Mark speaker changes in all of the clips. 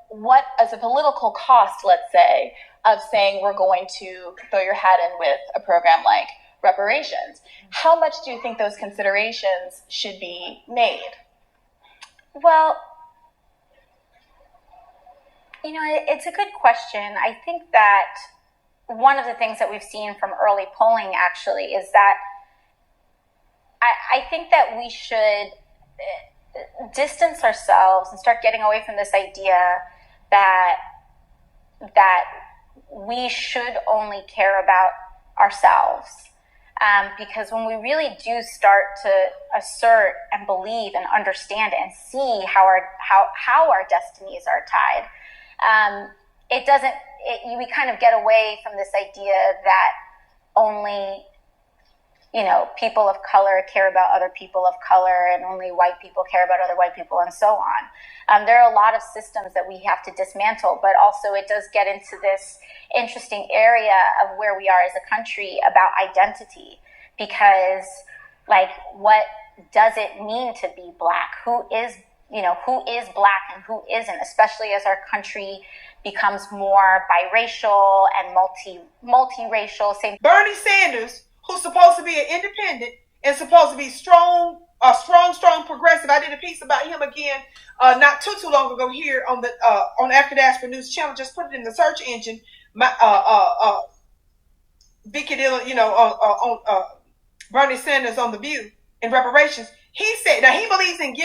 Speaker 1: what as a political cost, let's say, of saying we're going to throw your hat in with a program like reparations? How much do you think those considerations should be made?
Speaker 2: Well, it's a good question. I think that one of the things that we've seen from early polling actually is that I think that we should distance ourselves and start getting away from this idea that we should only care about ourselves. Because when we really do start to assert and believe and understand and see how our destinies are tied, we kind of get away from this idea that only people of color care about other people of color and only white people care about other white people and so on. There are a lot of systems that we have to dismantle, but also it does get into this interesting area of where we are as a country about identity, because what does it mean to be Black? Who is Black and who isn't, especially as our country becomes more biracial and multiracial.
Speaker 3: Bernie Sanders, who's supposed to be an independent and supposed to be strong progressive. I did a piece about him again not too long ago here on the on After Diaspora News channel. Just put it in the search engine. Vicky Dillon, on Bernie Sanders on The View and reparations. He said, now he believes in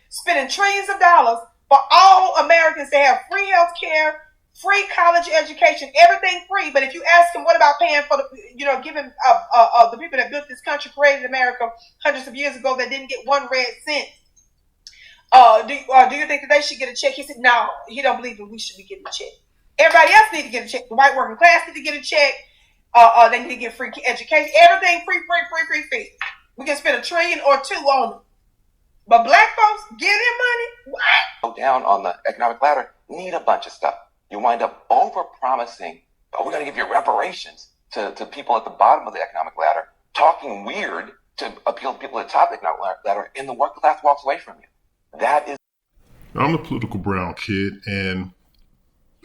Speaker 3: spending trillions of dollars for all Americans to have free health care, free college education, everything free. But if you ask him, what about paying for giving the people that built this country, created America hundreds of years ago, that didn't get one red cent? Do you think that they should get a check? He said, no, he don't believe that we should be getting a check. Everybody else need to get a check. The white working class need to get a check. They need to get free education. Everything free. We can spend $1 trillion or $2 trillion on them. But Black folks, give them money? What?
Speaker 4: Go down on the economic ladder, need a bunch of stuff. You wind up over-promising, we're going to give you reparations to people at the bottom of the economic ladder, talking weird to appeal to people at the top of the economic ladder, and the working class walks away from you. That is...
Speaker 5: I'm the Political Brown Kid, and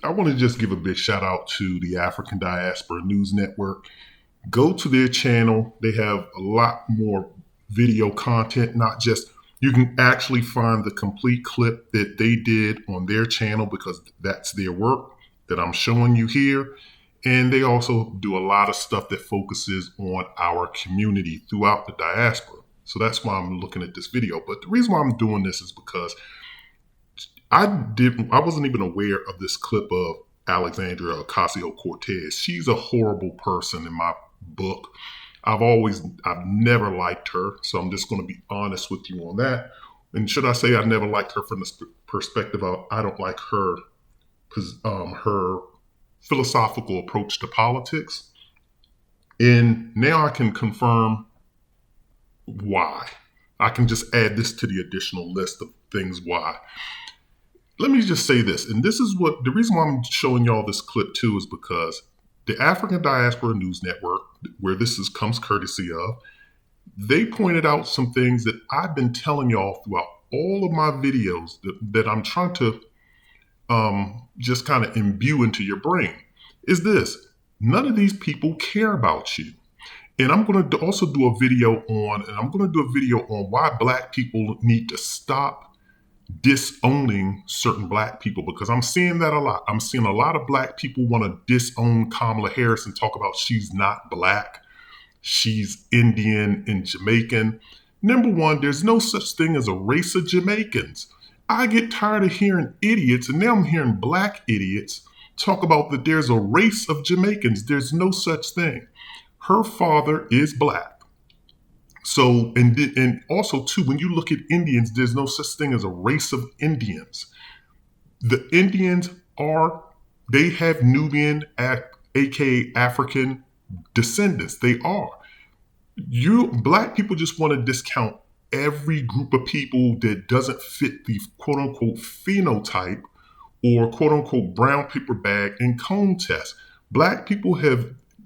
Speaker 5: I want to just give a big shout out to the African Diaspora News Network. Go to their channel. They have a lot more video content, not just... You can actually find the complete clip that they did on their channel, because that's their work that I'm showing you here. And they also do a lot of stuff that focuses on our community throughout the diaspora. So that's why I'm looking at this video. But the reason why I'm doing this is because I wasn't even aware of this clip of Alexandria Ocasio-Cortez. She's a horrible person in my book. I've never liked her, so I'm just going to be honest with you on that. And should I say I never liked her from the perspective of I don't like her philosophical approach to politics. And now I can confirm why. I can just add this to the additional list of things why. Let me just say this, and this is the reason why I'm showing y'all this clip too is because the African Diaspora News Network, where comes courtesy of, they pointed out some things that I've been telling y'all throughout all of my videos that I'm trying to just kind of imbue into your brain. Is this: none of these people care about you. And I'm going to also do a video on why Black people need to stop disowning certain Black people, because I'm seeing that a lot. I'm seeing a lot of Black people want to disown Kamala Harris and talk about she's not Black, she's Indian and Jamaican. Number one, there's no such thing as a race of Jamaicans. I get tired of hearing idiots, and now I'm hearing Black idiots talk about that there's a race of Jamaicans. There's no such thing. Her father is Black. So, and also too, when you look at Indians, there's no such thing as a race of Indians. The Indians they have Nubian, aka African descendants. They are. Black people just want to discount every group of people that doesn't fit the quote unquote phenotype or quote unquote brown paper bag and cone test. Black people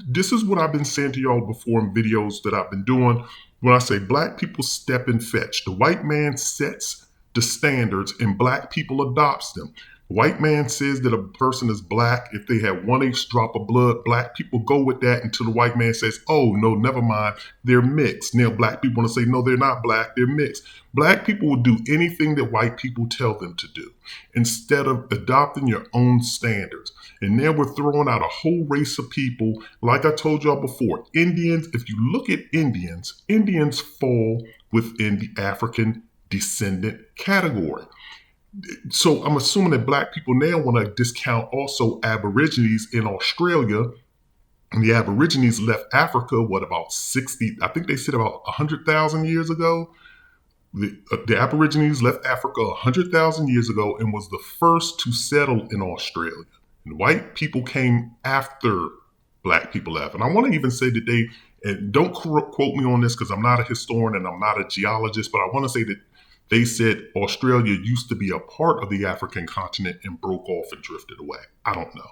Speaker 5: this is what I've been saying to y'all before in videos that I've been doing. When I say Black people step and fetch, the white man sets the standards and Black people adopts them. White man says that a person is black if they have 1/8 drop of blood. Black people go with that until the white man says, oh, no, never mind, they're mixed. Now, black people want to say, no, they're not black, they're mixed. Black people will do anything that white people tell them to do instead of adopting your own standards. And now we're throwing out a whole race of people. Like I told y'all before, Indians, if you look at Indians, Indians fall within the African descendant category. So I'm assuming that black people now want to discount also Aborigines in Australia. And the Aborigines left Africa, what, about 60, I think they said about 100,000 years ago. The Aborigines left Africa 100,000 years ago and was the first to settle in Australia. And white people came after black people left. And I want to even say that they, and don't quote me on this because I'm not a historian and I'm not a geologist, but I want to say that they said Australia used to be a part of the African continent and broke off and drifted away. I don't know.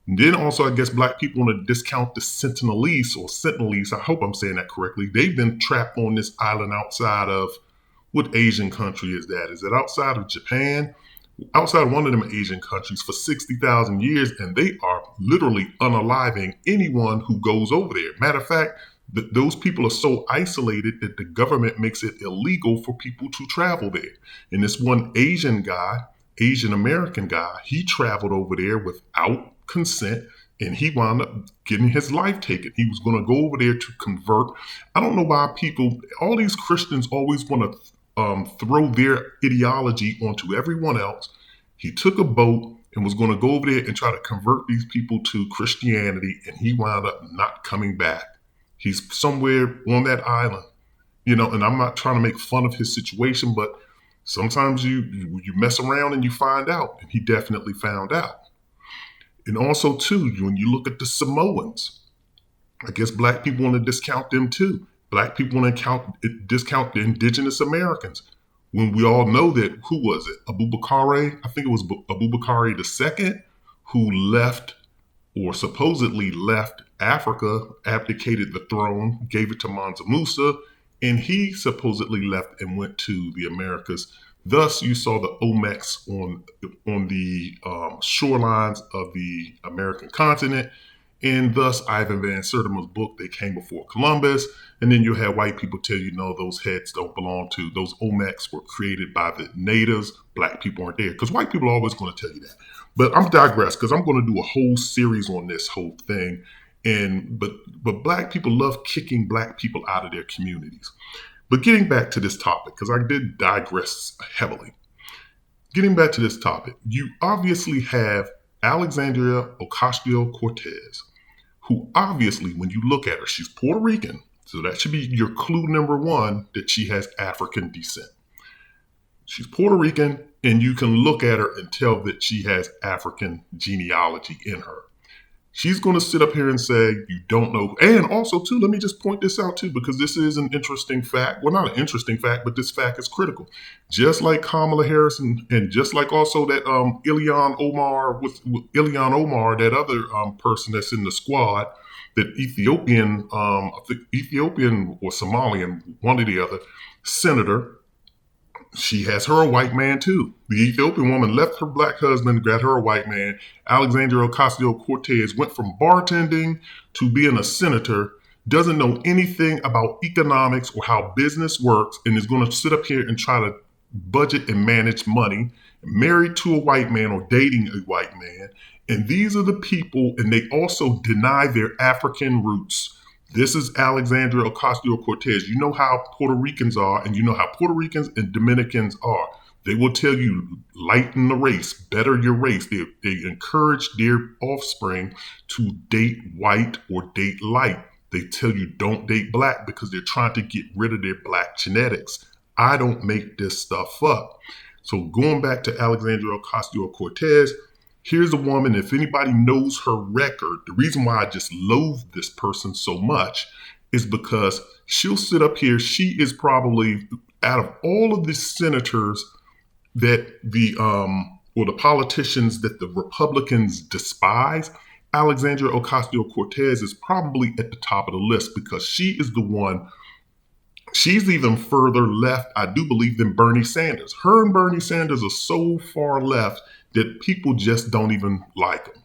Speaker 5: And then also, I guess black people want to discount the Sentinelese. I hope I'm saying that correctly. They've been trapped on this island outside of, what Asian country is that? Is it outside of Japan? Outside of one of them Asian countries for 60,000 years, and they are literally unaliving anyone who goes over there. Matter of fact, those people are so isolated that the government makes it illegal for people to travel there. And this one Asian American guy, he traveled over there without consent and he wound up getting his life taken. He was going to go over there to convert. I don't know why all these Christians always want to throw their ideology onto everyone else. He took a boat and was going to go over there and try to convert these people to Christianity, and he wound up not coming back. He's somewhere on that island, and I'm not trying to make fun of his situation, but sometimes you mess around and you find out, and he definitely found out. And also, too, when you look at the Samoans, I guess black people want to discount them, too. Black people want to discount the indigenous Americans. When we all know that, who was it? Abubakar, I think it was Abubakar II, who left or supposedly left Africa, abdicated the throne, gave it to Mansa Musa, and he supposedly left and went to the Americas. Thus, you saw the Olmecs on the shorelines of the American continent, and thus Ivan Van Sertima's book, They Came Before Columbus. And then you have white people tell you, no, those heads don't belong to, those Olmecs were created by the natives, black people aren't there. Because white people are always going to tell you that. But I'm digress, because I'm going to do a whole series on this whole thing. But black people love kicking black people out of their communities. But getting back to this topic, because I did digress heavily. Getting back to this topic, you obviously have Alexandria Ocasio-Cortez, who obviously, when you look at her, she's Puerto Rican. So that should be your clue number one, that she has African descent. She's Puerto Rican, and you can look at her and tell that she has African genealogy in her. She's going to sit up here and say, you don't know. And also, too, let me just point this out, too, because this is an interesting fact. Well, not an interesting fact, but this fact is critical. Just like Kamala Harris and just like also that Ilhan Omar, that other person that's in the squad, that Ethiopian or Somalian, one or the other, senator, she has her a white man too. The Ethiopian woman left her black husband, got her a white man. Alexandria Ocasio-Cortez went from bartending to being a senator, doesn't know anything about economics or how business works, and is going to sit up here and try to budget and manage money, married to a white man or dating a white man. And these are the people, and they also deny their African roots. This is Alexandria Ocasio-Cortez. You know how Puerto Ricans are, and you know how Puerto Ricans and Dominicans are. They will tell you, lighten the race, better your race. They encourage their offspring to date white or date light. They tell you don't date black because they're trying to get rid of their black genetics. I don't make this stuff up. So going back to Alexandria Ocasio-Cortez, here's a woman, if anybody knows her record, the reason why I just loathe this person so much is because she'll sit up here. She is probably, out of all of the senators that the politicians that the Republicans despise, Alexandria Ocasio-Cortez is probably at the top of the list because she is the one. She's even further left, I do believe, than Bernie Sanders. Her and Bernie Sanders are so far left that people just don't even like them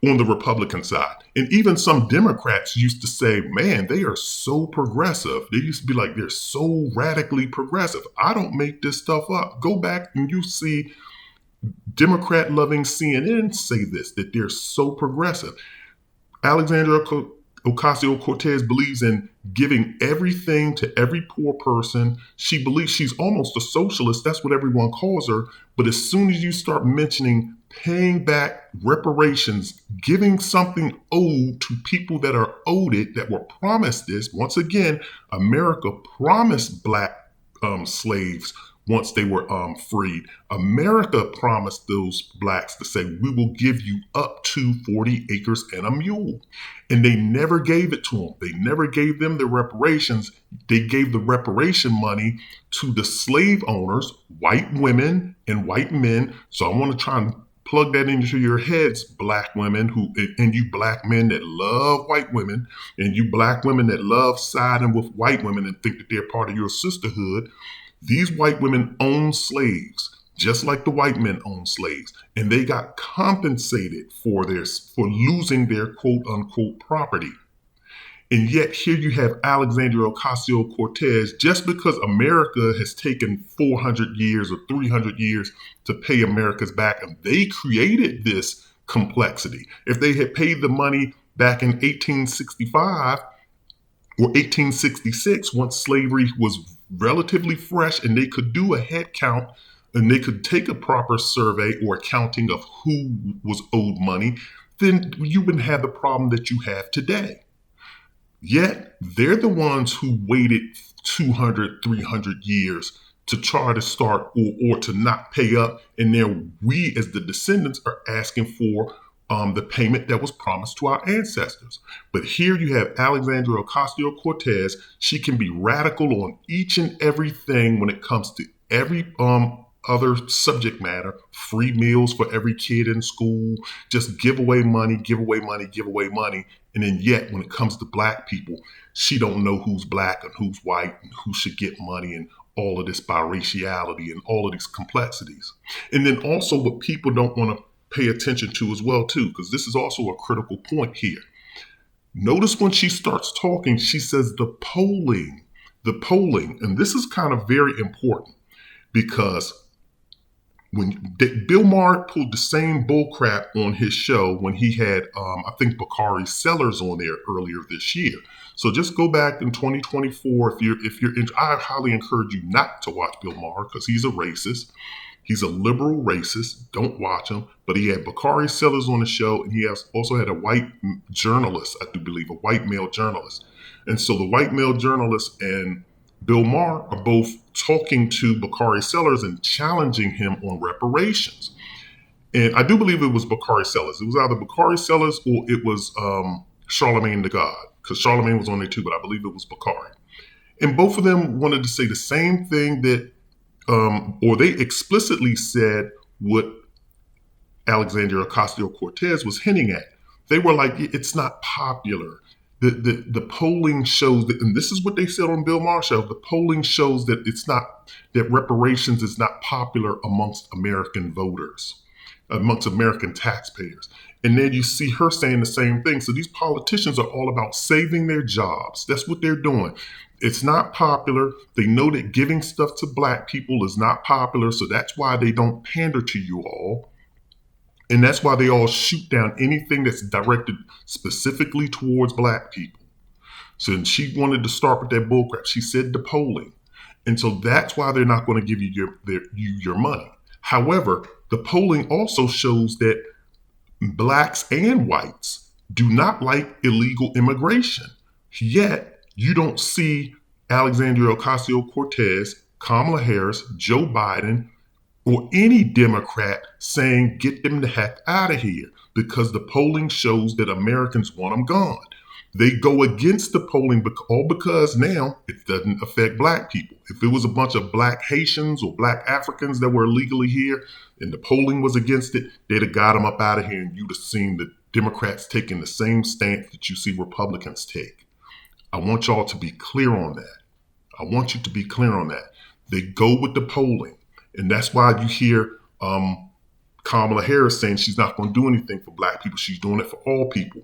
Speaker 5: on the Republican side. And even some Democrats used to say, man, they are so progressive. They used to be like, they're so radically progressive. I don't make this stuff up. Go back and you see Democrat-loving CNN say this, that they're so progressive. Alexandria Ocasio-Cortez believes in giving everything to every poor person. She believes she's almost a socialist. That's what everyone calls her. But as soon as you start mentioning paying back reparations, giving something owed to people that are owed it, that were promised this, once again, America promised black slaves once they were freed. America promised those blacks to say, we will give you up to 40 acres and a mule. And they never gave it to them. They never gave them the reparations. They gave the reparation money to the slave owners, white women and white men. So I want to try and plug that into your heads, black women and you black men that love white women, and you black women that love siding with white women and think that they're part of your sisterhood. These white women own slaves, just like the white men own slaves, and they got compensated for losing their quote unquote property. And yet here you have Alexandria Ocasio-Cortez, just because America has taken 400 years or 300 years to pay America's back, and they created this complexity. If they had paid the money back in 1865 or 1866, once slavery was relatively fresh and they could do a head count and they could take a proper survey or accounting of who was owed money, then you wouldn't have the problem that you have today. Yet they're the ones who waited 200, 300 years to try to start or to not pay up. And now we as the descendants are asking for the payment that was promised to our ancestors. But here you have Alexandria Ocasio-Cortez. She can be radical on each and everything when it comes to every other subject matter. Free meals for every kid in school, just give away money, give away money, give away money. And then yet when it comes to black people, she don't know who's black and who's white and who should get money and all of this biraciality and all of these complexities. And then also what people don't want to pay attention to as well too, because this is also a critical point here. Notice when she starts talking, she says the polling, and this is kind of very important because when Bill Maher pulled the same bullcrap on his show when he had, I think Bakari Sellers on there earlier this year. So just go back in 2024 if you're I highly encourage you not to watch Bill Maher because he's a racist. He's a liberal racist. Don't watch him. But he had Bakari Sellers on the show, and he also had a white journalist, I do believe, a white male journalist. And so the white male journalist and Bill Maher are both talking to Bakari Sellers and challenging him on reparations. And I do believe it was Bakari Sellers. It was either Bakari Sellers or it was Charlemagne the God, because Charlemagne was on there too, but I believe it was Bakari. And both of them wanted to say the same thing that or they explicitly said what Alexandria Ocasio-Cortez was hinting at. They were like, it's not popular. The polling shows that, and this is what they said on Bill Maher's show, the polling shows that that reparations is not popular amongst American voters, amongst American taxpayers. And then you see her saying the same thing. So these politicians are all about saving their jobs. That's what they're doing. It's not popular. They know that giving stuff to black people is not popular. So that's why they don't pander to you all. And that's why they all shoot down anything that's directed specifically towards black people. So she wanted to start with that bullcrap. She said the polling. And so that's why they're not going to give you your money. However, the polling also shows that blacks and whites do not like illegal immigration. Yet, you don't see Alexandria Ocasio-Cortez, Kamala Harris, Joe Biden, or any Democrat saying, get them the heck out of here, because the polling shows that Americans want them gone. They go against the polling all because now it doesn't affect black people. If it was a bunch of black Haitians or black Africans that were illegally here and the polling was against it, they'd have got them up out of here and you'd have seen the Democrats taking the same stance that you see Republicans take. I want y'all to be clear on that. I want you to be clear on that. They go with the polling. And that's why you hear Kamala Harris saying she's not going to do anything for black people. She's doing it for all people.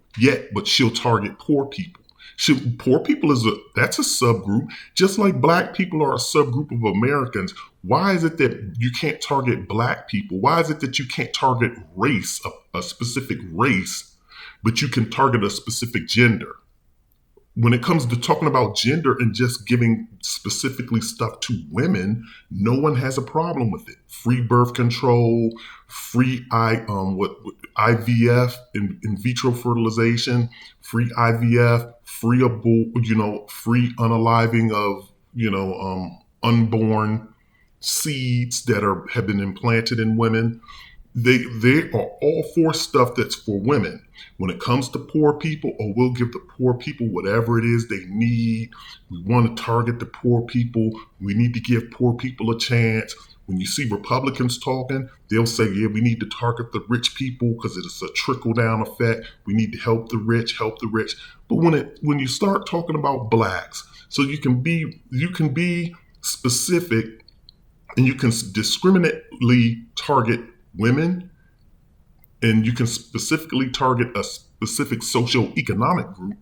Speaker 5: But she'll target poor people. Poor people that's a subgroup, just like black people are a subgroup of Americans. Why is it that you can't target black people? Why is it that you can't target race, a specific race, but you can target a specific gender? When it comes to talking about gender and just giving specifically stuff to women, no one has a problem with it. Free birth control, free IVF, in vitro fertilization, free IVF, free free unaliving of unborn seeds that have been implanted in women. They are all for stuff that's for women. When it comes to poor people, we'll give the poor people whatever it is they need. We want to target the poor people. We need to give poor people a chance. When you see Republicans talking, they'll say, yeah, we need to target the rich people because it's a trickle-down effect. We need to help the rich. But when you start talking about blacks, so you can be specific and you can discriminately target women, and you can specifically target a specific socioeconomic group,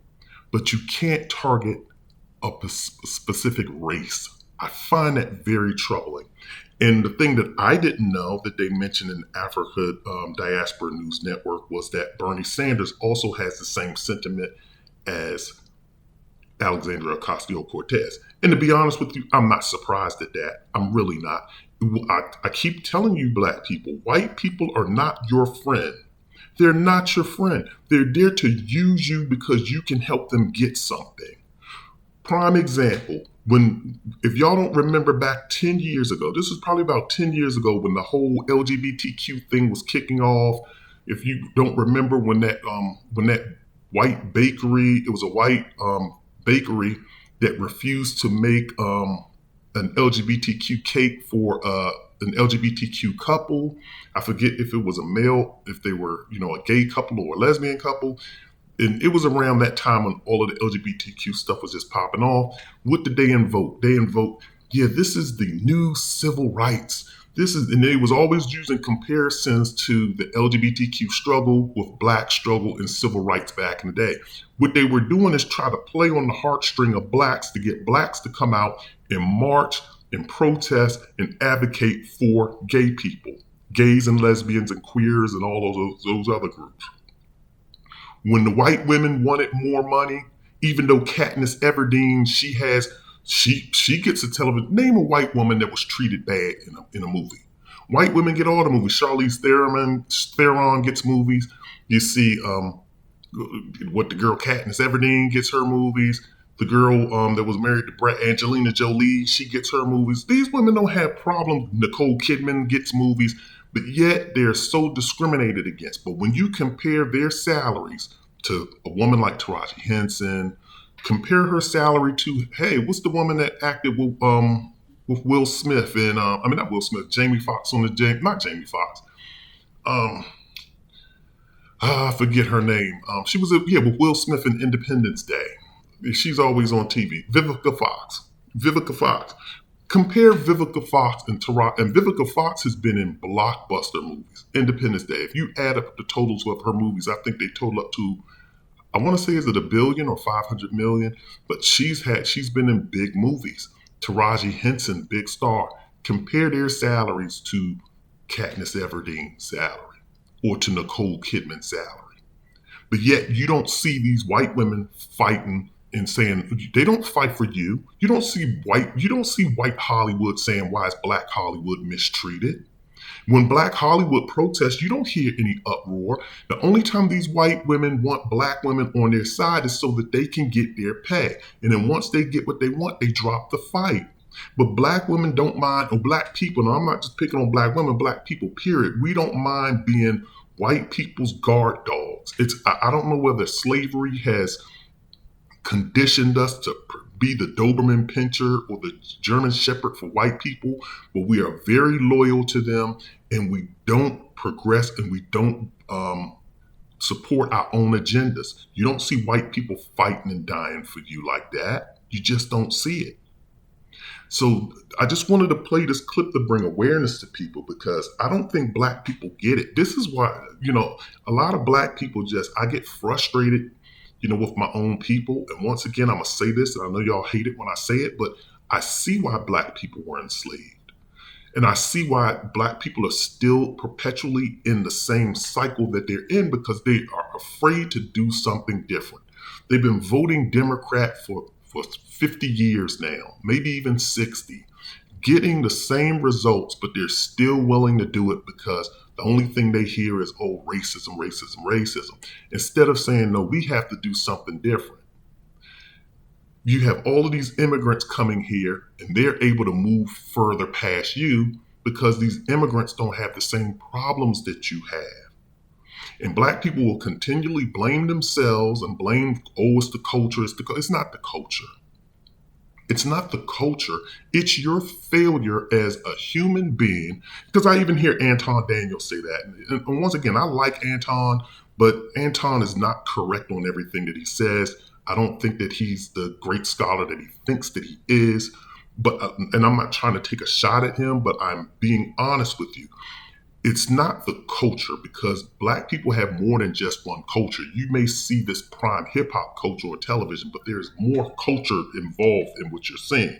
Speaker 5: but you can't target a specific race. I find that very troubling. And the thing that I didn't know that they mentioned in Africa Diaspora News Network was that Bernie Sanders also has the same sentiment as Alexandria Ocasio-Cortez. And to be honest with you, I'm not surprised at that. I'm really not. I keep telling you, black people, white people are not your friend. They're not your friend. They're there to use you because you can help them get something. Prime example, if y'all don't remember back 10 years ago, this was probably about 10 years ago when the whole LGBTQ thing was kicking off. If you don't remember when that white bakery, it was a white bakery that refused to make an LGBTQ cake for an LGBTQ couple. I forget if it was a male, if they were, a gay couple or a lesbian couple. And it was around that time when all of the LGBTQ stuff was just popping off. What did they invoke? They invoked, this is the new civil rights. And they was always using comparisons to the LGBTQ struggle with black struggle and civil rights back in the day. What they were doing is try to play on the heartstring of blacks to get blacks to come out and march and protest and advocate for gay people, gays and lesbians and queers and all those other groups. When the white women wanted more money, even though Katniss Everdeen, she gets a television. Name a white woman that was treated bad in a movie. White women get all the movies. Charlize Theron gets movies. You see what the girl Katniss Everdeen gets her movies. The girl that was married to Angelina Jolie, she gets her movies. These women don't have problems. Nicole Kidman gets movies, but yet they're so discriminated against. But when you compare their salaries to a woman like Taraji Henson, compare her salary to, what's the woman that acted with Will Smith and not Will Smith, Jamie Foxx not Jamie Foxx. I forget her name. She was with Will Smith in Independence Day. She's always on TV. Vivica Fox. Compare Vivica Fox and Taraji. And Vivica Fox has been in blockbuster movies. Independence Day. If you add up the totals of her movies, I think they total up to, I want to say, is it $1 billion or 500 million? But she's been in big movies. Taraji Henson, big star. Compare their salaries to Katniss Everdeen's salary or to Nicole Kidman's salary. But yet you don't see these white women fighting and saying they don't fight for you. You don't see white Hollywood saying, why is black Hollywood mistreated? When black Hollywood protests, you don't hear any uproar. The only time these white women want black women on their side is so that they can get their pay. And then once they get what they want, they drop the fight. But black women don't mind, or black people, and I'm not just picking on black women, black people, period. We don't mind being white people's guard dogs. I don't know whether slavery has conditioned us to be the Doberman Pinscher or the German Shepherd for white people, but we are very loyal to them, and we don't progress, and we don't support our own agendas. You don't see white people fighting and dying for you like that. You just don't see it. So I just wanted to play this clip to bring awareness to people because I don't think Black people get it. This is why, a lot of Black people I get frustrated, with my own people. And once again, I'm going to say this, and I know y'all hate it when I say it, but I see why Black people were enslaved. And I see why Black people are still perpetually in the same cycle that they're in because they are afraid to do something different. They've been voting Democrat for 50 years now, maybe even 60, getting the same results, but they're still willing to do it because the only thing they hear is, oh, racism, racism, racism. Instead of saying, no, we have to do something different. You have all of these immigrants coming here and they're able to move further past you because these immigrants don't have the same problems that you have. And Black people will continually blame themselves and blame, oh, it's the culture. It's not the culture. It's not the culture. It's your failure as a human being. Because I even hear Anton Daniels say that. And once again, I like Anton, but Anton is not correct on everything that he says. I don't think that he's the great scholar that he thinks that he is. But and I'm not trying to take a shot at him, but I'm being honest with you. It's not the culture because Black people have more than just one culture. You may see this prime hip hop culture on television, but there's more culture involved in what you're saying.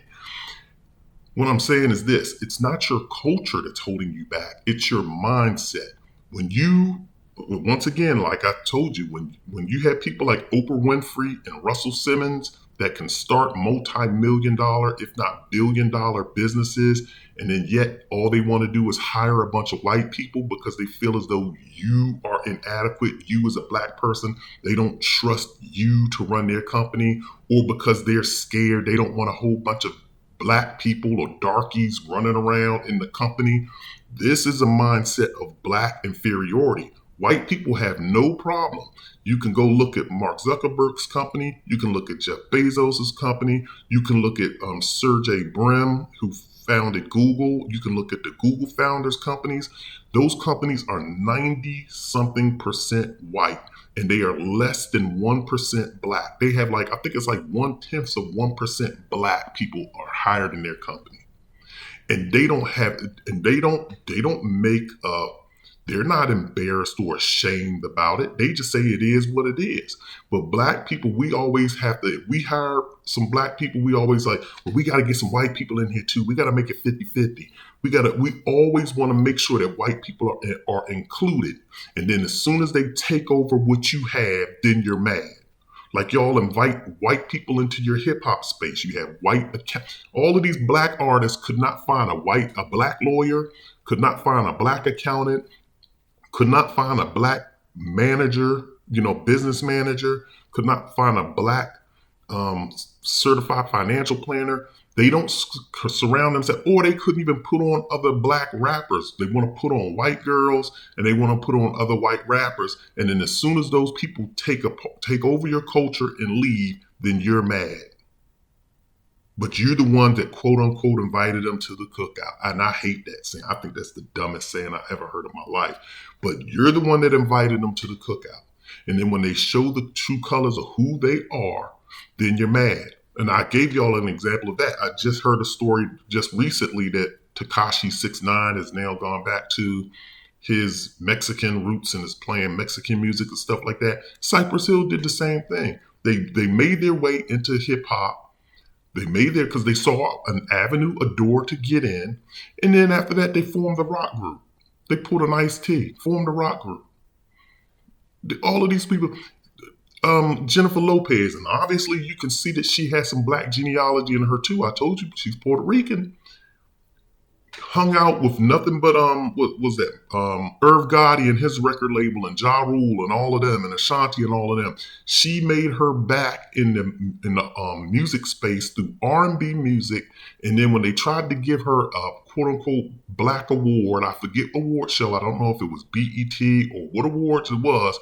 Speaker 5: What I'm saying is this, it's not your culture that's holding you back. It's your mindset. When you, once again, like I told you, when you have people like Oprah Winfrey and Russell Simmons that can start multi-million-dollar, if not billion-dollar businesses, and then yet all they want to do is hire a bunch of white people because they feel as though you are inadequate, you as a Black person, they don't trust you to run their company, or because they're scared, they don't want a whole bunch of Black people or darkies running around in the company. This is a mindset of Black inferiority. White people have no problem. You can go look at Mark Zuckerberg's company. You can look at Jeff Bezos's company. You can look at Sergey Brin, who founded Google. You can look at the Google founders' companies. Those companies are 90-something% white, and they are less than 1% Black. They have I think it's 0.1% Black people are hired in their company. And they don't make they're not embarrassed or ashamed about it. They just say it is what it is. But Black people, we always we hire some Black people, we always well, we got to get some white people in here too. We got to make it 50-50. We always want to make sure that white people are included. And then as soon as they take over what you have, then you're mad. Like y'all invite white people into your hip hop space. You have all of these Black artists could not find a Black lawyer, could not find a Black accountant, could not find a Black manager, business manager, could not find a Black certified financial planner. They don't surround themselves, or they couldn't even put on other Black rappers. They want to put on white girls and they want to put on other white rappers. And then as soon as those people take over your culture and leave, then you're mad. But you're the one that quote unquote invited them to the cookout. And I hate that saying. I think that's the dumbest saying I ever heard in my life. But you're the one that invited them to the cookout. And then when they show the true colors of who they are, then you're mad. And I gave y'all an example of that. I just heard a story just recently that Tekashi 6ix9ine has now gone back to his Mexican roots and is playing Mexican music and stuff like that. Cypress Hill did the same thing. They made their way into hip hop. They made there because they saw an avenue, a door to get in. And then after that, they formed the rock group. They pulled an Ice-T, formed a rock group. All of these people, Jennifer Lopez, and obviously you can see that she has some Black genealogy in her too. I told you she's Puerto Rican. Hung out with nothing but what was that? Irv Gotti and his record label, and Ja Rule and all of them, and Ashanti and all of them. She made her back in the music space through R&B music, and then when they tried to give her a quote unquote Black award, I forget award show, I don't know if it was BET or what awards it was,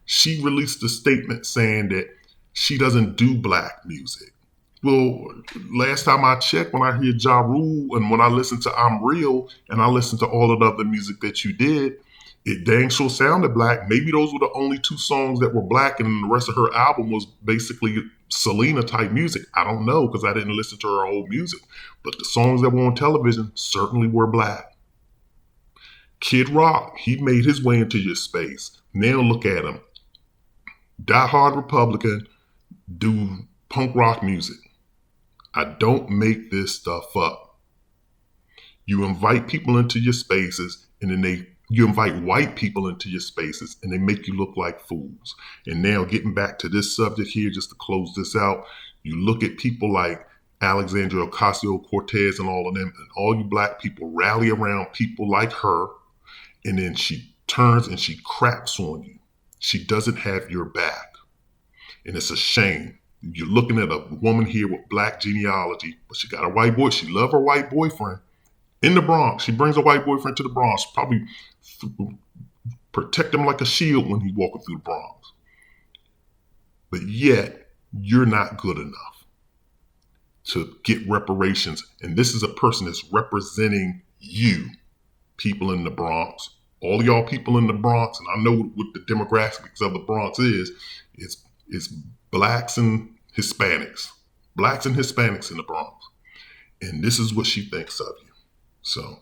Speaker 5: she released a statement saying that she doesn't do Black music. Well, last time I checked, when I hear Ja Rule and when I listen to I'm Real and I listen to all of the other music that you did, It dang sure sounded black. Maybe those were the only 2 songs that were black, and the rest of her album was basically Selena type music. I don't know because I didn't listen to her old music. But the songs that were on television certainly were black. Kid Rock, he made his way into your space. Now look at him. Die-hard Republican, do punk rock music. I don't make this stuff up. You invite people into your spaces, and then you invite white people into your spaces, and they make you look like fools. And now getting back to this subject here, just to close this out, you look at people like Alexandria Ocasio-Cortez and all of them, and all you black people rally around people like her, and then she turns and she craps on you. She doesn't have your back. And it's a shame. You're looking at a woman here with black genealogy, but she got a white boy. She loves her white boyfriend in the Bronx. She brings a white boyfriend to the Bronx, probably protect him like a shield when he's walking through the Bronx. But yet, you're not good enough to get reparations. And this is a person that's representing you, people in the Bronx. All y'all people in the Bronx, and I know what the demographics of the Bronx is blacks and Hispanics. Blacks and Hispanics in the Bronx. And this is what she thinks of you. So,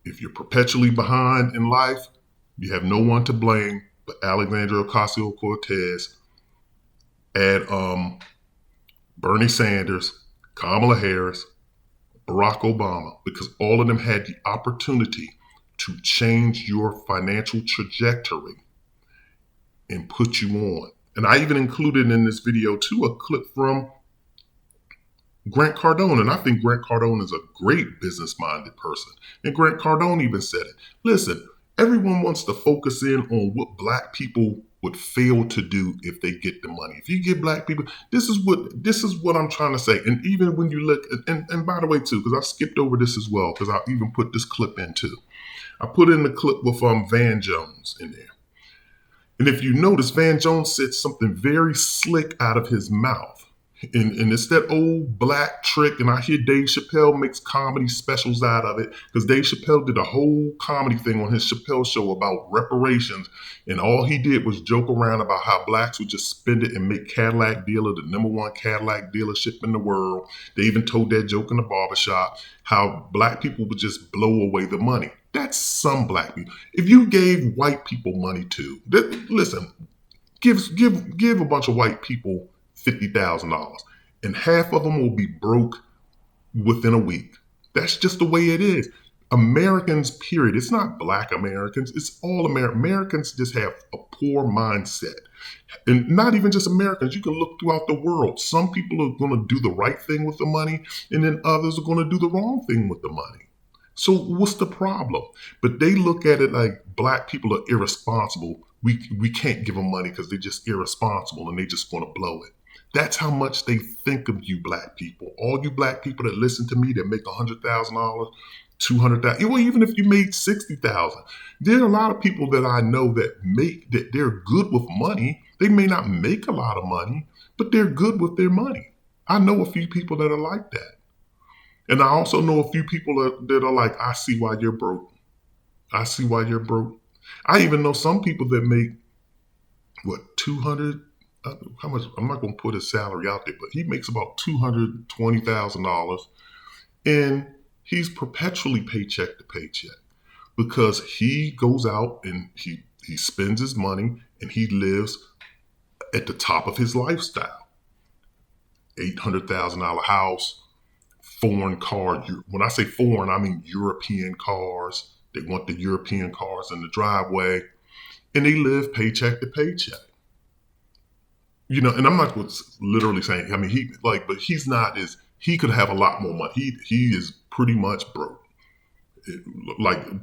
Speaker 5: if you're perpetually behind in life, you have no one to blame but Alexandria Ocasio-Cortez, add Bernie Sanders, Kamala Harris, Barack Obama, because all of them had the opportunity to change your financial trajectory and put you on. And I even included in this video too a clip from Grant Cardone. And I think Grant Cardone is a great business-minded person. And Grant Cardone even said it. Listen, everyone wants to focus in on what black people would fail to do if they get the money. If you get black people, this is what I'm trying to say. And even when you look, and by the way too, because I skipped over this as well, because I even put this clip in too. I put in the clip with Van Jones in there. And if you notice, Van Jones said something very slick out of his mouth. And it's that old black trick, and I hear Dave Chappelle makes comedy specials out of it, because Dave Chappelle did a whole comedy thing on his Chappelle show about reparations, and all he did was joke around about how blacks would just spend it and make Cadillac Dealer the #1 Cadillac dealership in the world. They even told that joke in the barbershop, how black people would just blow away the money. That's some black people. If you gave white people money too, listen, give a bunch of white people $50,000, and half of them will be broke within a week. That's just the way it is. Americans, period. It's not black Americans. It's all Americans just have a poor mindset. And not even just Americans. You can look throughout the world. Some people are going to do the right thing with the money, and then others are going to do the wrong thing with the money. So what's the problem? But they look at it like black people are irresponsible. We can't give them money because they're just irresponsible and they just want to blow it. That's how much they think of you black people. All you black people that listen to me that make $100,000, $200,000, well, even if you made $60,000, there are a lot of people that I know that they're good with money. They may not make a lot of money, but they're good with their money. I know a few people that are like that. And I also know a few people that are like, I see why you're broke. I see why you're broke. I even know some people that make, how much? I'm not going to put his salary out there, but he makes about $220,000, and he's perpetually paycheck to paycheck because he goes out and he spends his money and he lives at the top of his lifestyle. $800,000 house, foreign car. When I say foreign, I mean European cars. They want the European cars in the driveway, and they live paycheck to paycheck. And I'm not literally saying, but he's not he could have a lot more money. He is pretty much broke,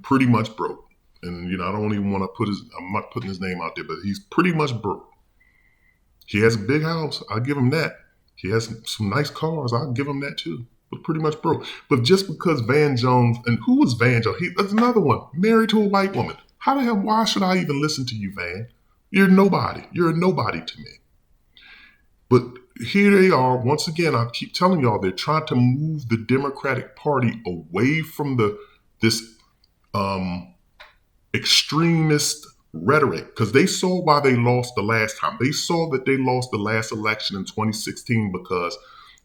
Speaker 5: pretty much broke. And, I don't even want to I'm not putting his name out there, but he's pretty much broke. He has a big house. I'll give him that. He has some nice cars. I'll give him that too. But pretty much broke. But just because Van Jones, and who was Van Jones? That's another one, married to a white woman. How the hell, why should I even listen to you, Van? You're nobody. You're a nobody to me. But here they are. Once again, I keep telling y'all, they're trying to move the Democratic Party away from this extremist rhetoric, because they saw why they lost the last time. They saw that they lost the last election in 2016 because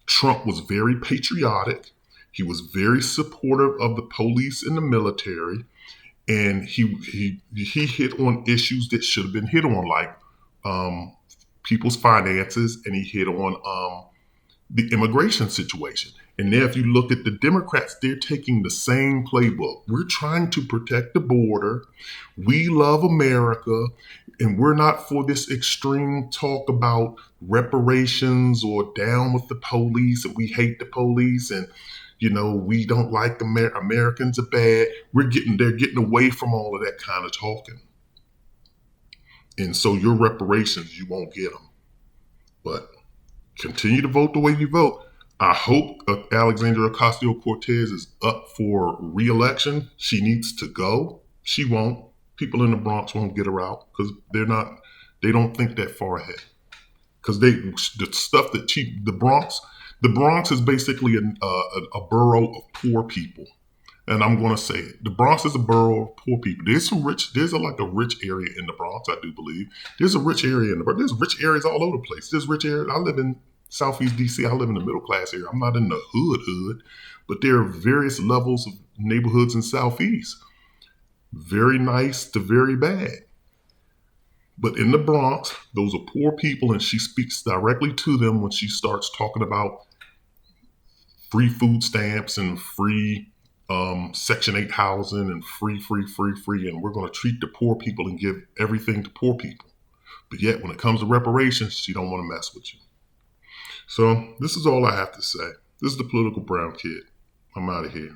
Speaker 5: Trump was very patriotic. He was very supportive of the police and the military, and he hit on issues that should have been hit on, like people's finances, and he hit on the immigration situation. And now if you look at the Democrats, they're taking the same playbook. We're trying to protect the border. We love America, and we're not for this extreme talk about reparations or down with the police, and we hate the police, and we don't like Americans are bad. They're getting away from all of that kind of talking. And so your reparations, you won't get them. But continue to vote the way you vote. I hope Alexandria Ocasio-Cortez is up for re-election. She needs to go. She won't. People in the Bronx won't get her out because they don't think that far ahead. Because the Bronx is basically a borough of poor people. And I'm going to say it. The Bronx is a borough of poor people. There's a rich area in the Bronx, I do believe. There's a rich area in the Bronx. There's rich areas all over the place. There's rich areas. I live in Southeast DC. I live in the middle class area. I'm not in the hood, but there are various levels of neighborhoods in Southeast. Very nice to very bad. But in the Bronx, those are poor people, and she speaks directly to them when she starts talking about free food stamps and free Section 8 housing and free, and we're going to treat the poor people and give everything to poor people. But yet, when it comes to reparations, she don't want to mess with you. So this is all I have to say. This is the Political Brown Kid. I'm out of here.